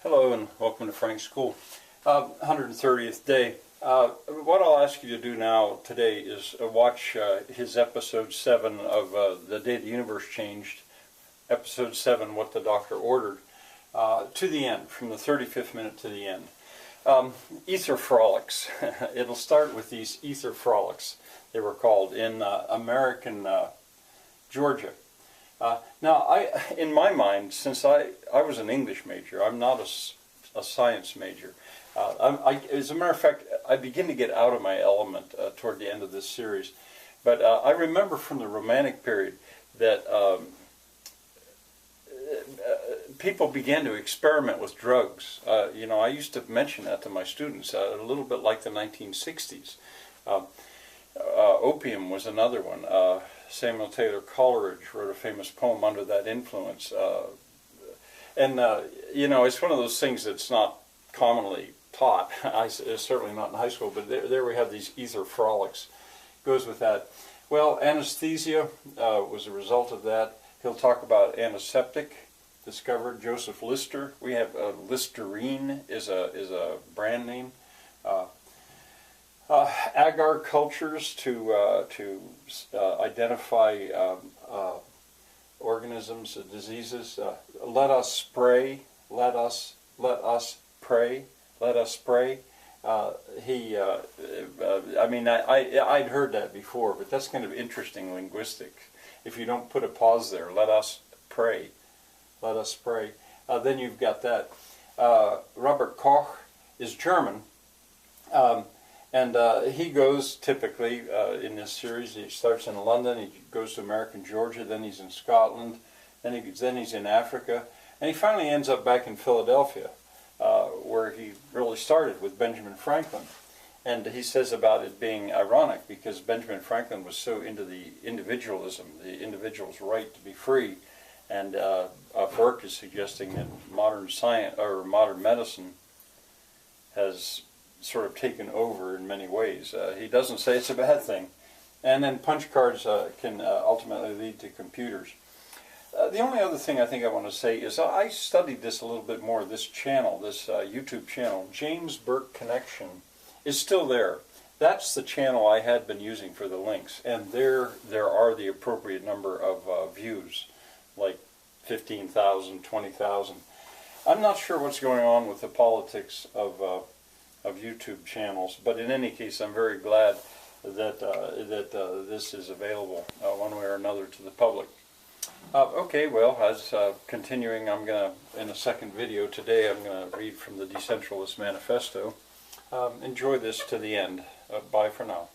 Hello and welcome to Frank's School. 130th day. What I'll ask you to do now today is watch his episode 7 of The Day the Universe Changed, episode 7, What the Doctor Ordered, to the end, from the 35th minute to the end. Ether frolics. It'll start with these ether frolics, they were called, in American Georgia. Now, in my mind, since I was an English major, I'm not a science major. As a matter of fact, I begin to get out of my element toward the end of this series. But I remember from the Romantic period that people began to experiment with drugs. I used to mention that to my students, a little bit like the 1960s. Opium was another one. Samuel Taylor Coleridge wrote a famous poem under that influence. It's one of those things that's not commonly taught. Certainly not in high school, but there we have these ether frolics. Goes with that. Well, anesthesia was a result of that. He'll talk about antiseptic, discovered Joseph Lister. We have Listerine is a brand name. Agar cultures to identify organisms, diseases. Let us spray. Let us pray. Let us pray. I'd heard that before, but that's kind of interesting linguistics. If you don't put a pause there, let us pray. Let us pray. Then you've got that. Robert Koch is German. And he goes typically in this series. He starts in London. He goes to American Georgia. Then he's in Scotland. Then he's in Africa, and he finally ends up back in Philadelphia, where he really started with Benjamin Franklin. And he says about it being ironic because Benjamin Franklin was so into the individualism, the individual's right to be free, and Burke is suggesting that modern science or modern medicine has sort of taken over in many ways. He doesn't say it's a bad thing. And then punch cards can ultimately lead to computers. The only other thing I think I want to say is I studied this a little bit more. This channel, this YouTube channel, James Burke Connection, is still there. That's the channel I had been using for the links. And there are the appropriate number of views, like 15,000, 20,000. I'm not sure what's going on with the politics of YouTube channels, but in any case, I'm very glad that this is available one way or another to the public. Okay, well, as continuing, I'm going to, in a second video today, I'm going to read from the Decentralist Manifesto. Enjoy this to the end. Bye for now.